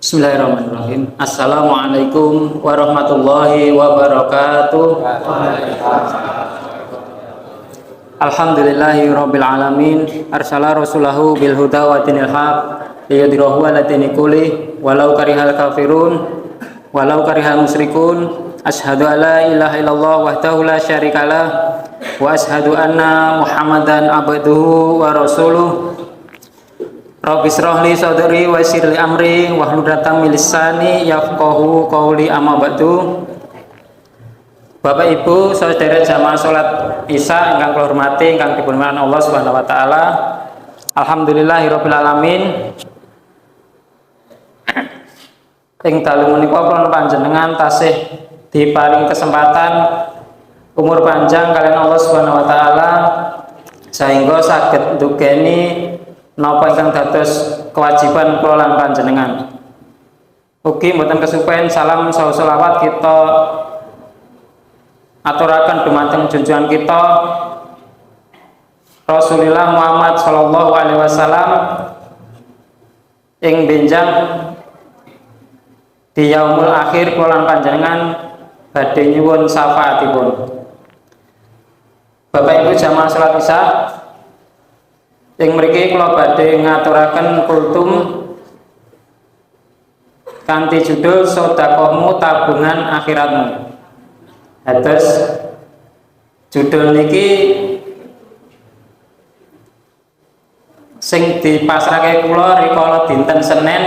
Bismillahirrahmanirrahim. Assalamualaikum warahmatullahi wabarakatuh. Alhamdulillahi rabbil alamin. Arsala rasulahu bil huda wa dinil haq liyudhhirahu 'ala dini kulli walau karihal kafirun walau karihal musyrikun. Asyhadu an la ilaha illallah wahdahu la syarikalah wa asyhadu anna Muhammadan abduhu wa rasuluh. Rabbi shrah li sadri wa yassir li amri wahlul 'uqdatam min lisani yafqahu qawli, amma ba'du. Bapak Ibu, saudara jamaah salat Isya ingkang kula hormati, ingkang dipunmulyakaken Allah Subhanahu wa taala. Alhamdulillahirabbil alamin. Ing dalu menika kula panjenengan tasih diparingi kesempatan umur panjang kalian Allah Subhanahu wa taala sehingga saged ndugeni napa ingkang dados kewajiban kula lan panjenengan. Ugi mboten kesupen salam saha selawat kita aturaken dumateng junjungan kita Rasulullah Muhammad sallallahu alaihi wasallam ing benjang di yaumul akhir kula lan panjenengan badhe nyuwun syafaatipun. Bapak Ibu jamaah salat Isya, yang mriki kula badhe ngaturaken kultum kanthi judul sedekahmu tabungan akhiratmu. Atus judul niki sing dipasrahke kula rikala dinten Senin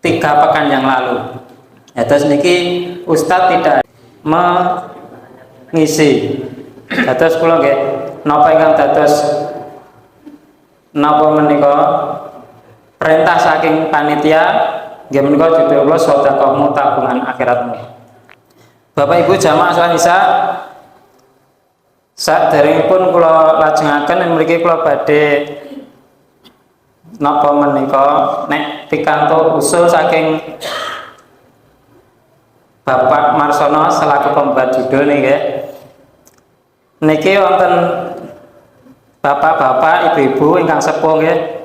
3 pekan yang lalu. Atus niki Ustadz tidak mengisi. Atus kula nggih napa ingkang dados napa menika perintah saking panitia nggih menika judul kula sedekahmu tabungan akhiratmu. Bapak Ibu jamaah salat Isya, saderengipun kula lajengaken mriki kula badhe napa menika nek pikantuk usul saking Bapak Marsono selaku pembuat judul niki. Niki wonten bapak-bapak, ibu-ibu ingkang sepuh nggih.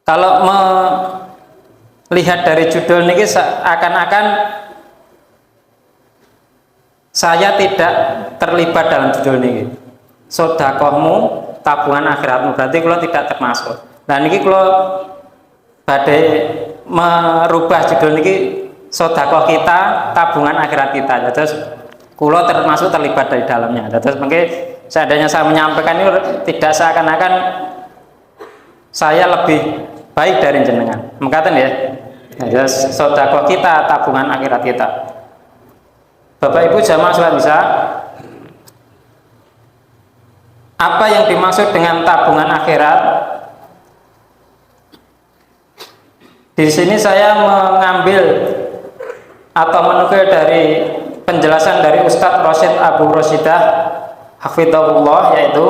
Kalau melihat dari judul niki seakan-akan saya tidak terlibat dalam judul niki. Sedekahmu tabungan akhiratmu, berarti kula tidak termasuk. Nah niki kula badhe merubah judul niki sedekah kita tabungan akhirat kita. Terus kula termasuk terlibat dari dalamnya. Terus mungkin seandainya saya menyampaikan ini tidak seakan-akan saya lebih baik dari jenengan. Mengatakan ya, sedekah kita tabungan akhirat kita. Bapak Ibu jamaah salat Isya, apa yang dimaksud dengan tabungan akhirat? Di sini saya mengambil atau menukil dari penjelasan dari Ustadz Rasyid Abu Rosidah hafidhahullah, yaitu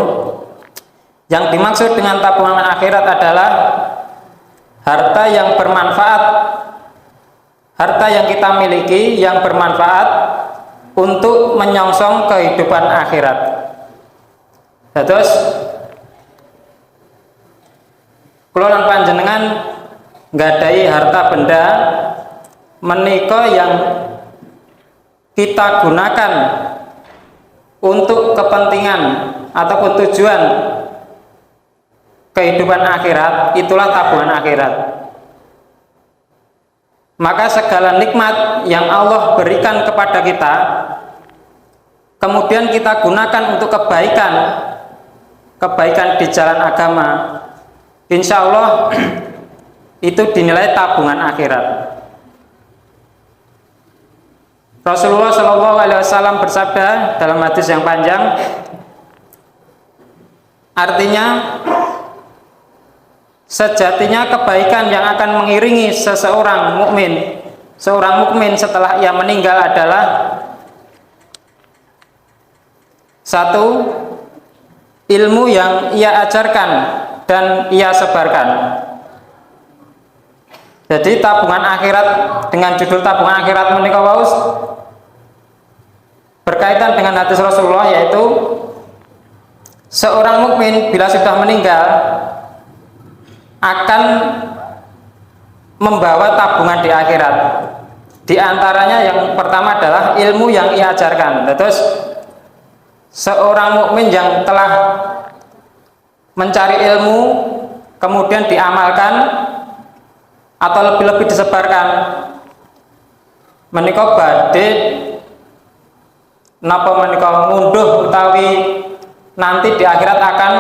yang dimaksud dengan tabungan akhirat adalah harta yang bermanfaat, harta yang kita miliki yang bermanfaat untuk menyongsong kehidupan akhirat. Terus kula lan panjenengan nggadahi harta benda menika yang kita gunakan untuk kepentingan ataupun tujuan kehidupan akhirat, itulah tabungan akhirat. Maka segala nikmat yang Allah berikan kepada kita kemudian kita gunakan untuk kebaikan di jalan agama, insya Allah itu dinilai tabungan akhirat. Rasulullah Shallallahu Alaihi Wasallam bersabda dalam hadis yang panjang, artinya sejatinya kebaikan yang akan mengiringi seorang mukmin setelah ia meninggal adalah satu, ilmu yang ia ajarkan dan ia sebarkan. Jadi tabungan akhirat dengan judul tabungan akhirat menika waus berkaitan dengan hadis Rasulullah, yaitu seorang mukmin bila sudah meninggal akan membawa tabungan di akhirat. Di antaranya yang pertama adalah ilmu yang ia ajarkan. Terus seorang mukmin yang telah mencari ilmu kemudian diamalkan atau lebih-lebih disebarkan, menika badhe napa menika ngunduh utawi nanti di akhirat akan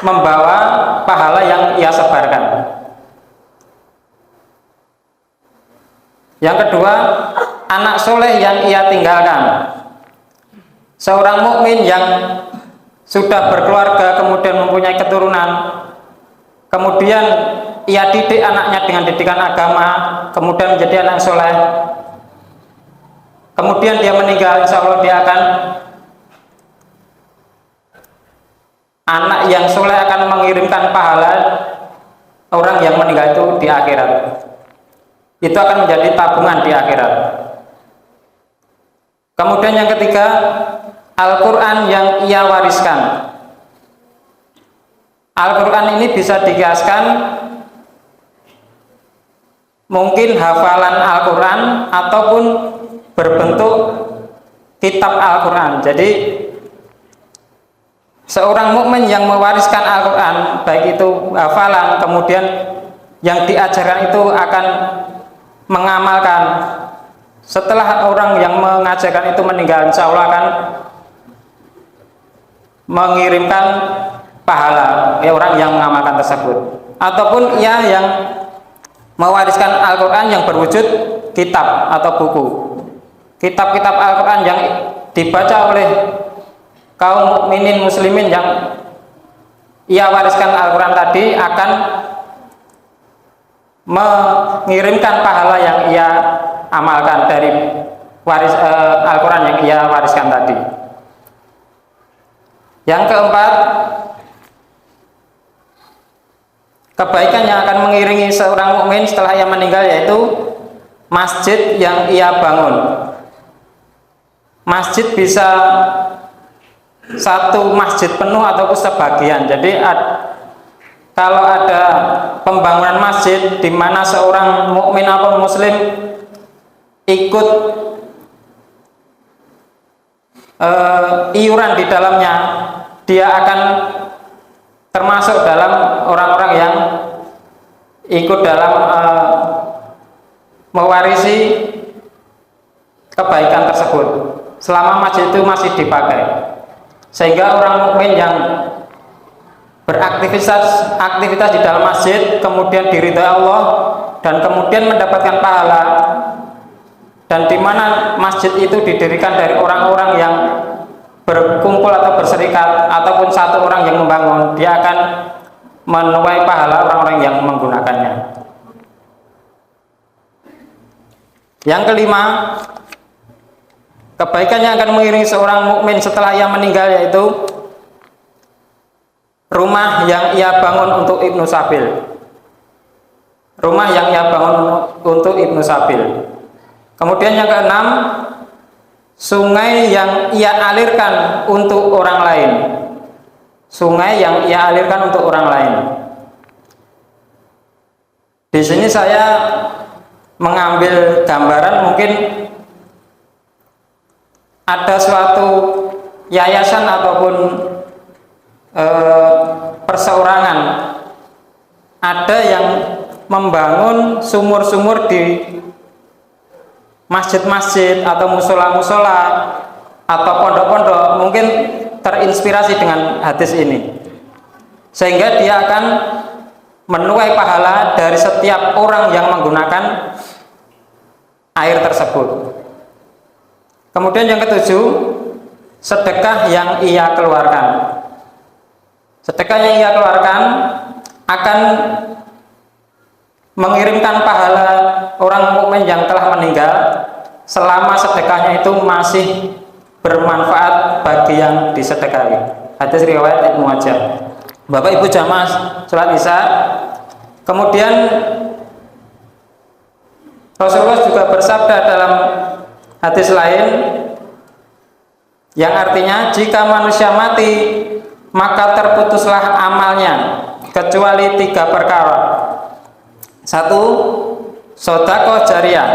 membawa pahala yang ia sebarkan. Yang kedua, anak soleh yang ia tinggalkan. Seorang mukmin yang sudah berkeluarga kemudian mempunyai keturunan, kemudian ia didik anaknya dengan didikan agama, kemudian menjadi anak soleh, kemudian dia meninggal, insya Allah dia akan, anak yang soleh akan mengirimkan pahala orang yang meninggal itu di akhirat. Itu akan menjadi tabungan di akhirat. Kemudian yang ketiga, Al-Quran yang ia wariskan. Al-Quran ini bisa dikiaskan mungkin hafalan Al-Quran ataupun berbentuk kitab Al-Quran. Jadi seorang mukmin yang mewariskan Al-Quran, baik itu hafalan, kemudian yang diajarkan itu akan mengamalkan. Setelah orang yang mengajarkan itu meninggal, insya Allah akan mengirimkan pahala orang yang mengamalkan tersebut. Ataupun ia yang mewariskan Al-Quran yang berwujud kitab atau buku. Kitab-kitab Al-Quran yang dibaca oleh kaum mukminin muslimin yang ia wariskan Al-Quran tadi akan mengirimkan pahala yang ia amalkan dari Al-Quran yang ia wariskan tadi. Yang keempat, kebaikan yang akan mengiringi seorang mukmin setelah ia meninggal yaitu masjid yang ia bangun. Masjid bisa satu masjid penuh ataupun sebagian. Jadi kalau ada pembangunan masjid di mana seorang mukmin atau muslim ikut iuran di dalamnya, dia akan termasuk dalam orang-orang yang ikut dalam mewarisi kebaikan tersebut selama masjid itu masih dipakai. Sehingga orang mukmin yang beraktivitas di dalam masjid kemudian diridhai Allah dan kemudian mendapatkan pahala, dan di mana masjid itu didirikan dari orang-orang yang berkumpul atau berserikat ataupun satu orang yang membangun, dia akan menuai pahala orang-orang yang menggunakannya. Yang kelima, kebaikan yang akan mengiringi seorang mukmin setelah ia meninggal yaitu rumah yang ia bangun untuk Ibnu Sabil. Rumah yang ia bangun untuk Ibnu Sabil. Kemudian yang keenam, sungai yang ia alirkan untuk orang lain. Sungai yang ia alirkan untuk orang lain. Di sini saya mengambil gambaran, mungkin ada suatu yayasan ataupun perseorangan, ada yang membangun sumur-sumur di masjid-masjid atau musola-musola atau pondok-pondok, mungkin terinspirasi dengan hadis ini, sehingga dia akan menuai pahala dari setiap orang yang menggunakan air tersebut. Kemudian yang ketujuh, sedekah yang ia keluarkan. Sedekah yang ia keluarkan akan mengirimkan pahala orang mukmin yang telah meninggal selama sedekahnya itu masih bermanfaat bagi yang disedekahi. Hadis riwayat Ibnu Majah. Bapak Ibu jamaah salat Isya, kemudian Rasulullah juga bersabda dalam hadis lain yang artinya, jika manusia mati maka terputuslah amalnya kecuali 3 perkara. 1. Sedekah jariyah.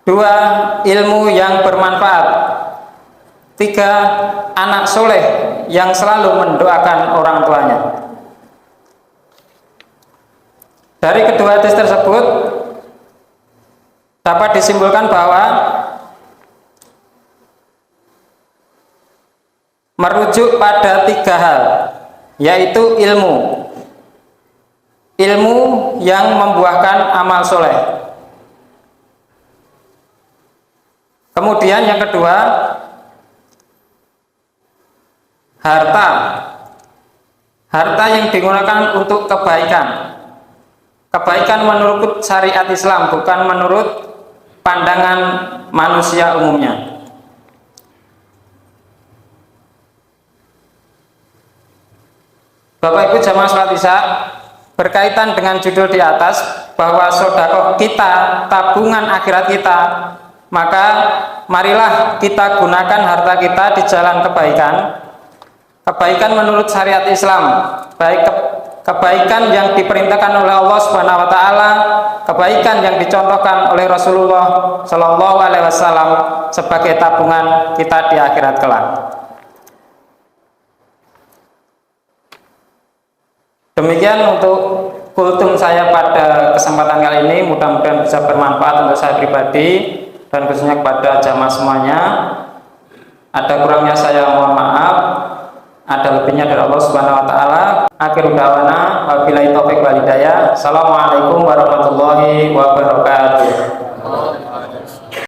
2. Ilmu yang bermanfaat. 3. Anak soleh yang selalu mendoakan orang tuanya. Dari kedua hadis tersebut dapat disimpulkan bahwa merujuk pada 3 hal, yaitu ilmu yang membuahkan amal soleh. Kemudian yang kedua, harta yang digunakan untuk kebaikan menurut syariat Islam, bukan menurut pandangan manusia umumnya. Bapak Ibu jamaah sholat Isya, berkaitan dengan judul di atas bahwa sedekah kita tabungan akhirat kita, maka marilah kita gunakan harta kita di jalan kebaikan menurut syariat Islam, baik kebaikan yang diperintahkan oleh Allah Subhanahu wa taala, kebaikan yang dicontohkan oleh Rasulullah Shallallahu alaihi wasallam sebagai tabungan kita di akhirat kelak. Demikian untuk kultum saya pada kesempatan kali ini, mudah-mudahan bisa bermanfaat untuk saya pribadi dan khususnya kepada jamaah semuanya. Ada kurangnya saya mohon maaf, ada lebihnya dari Allah Subhanahu wa taala. Akhirul da'wana wabillahi taufiq wal hidayah. Assalamualaikum warahmatullahi wabarakatuh.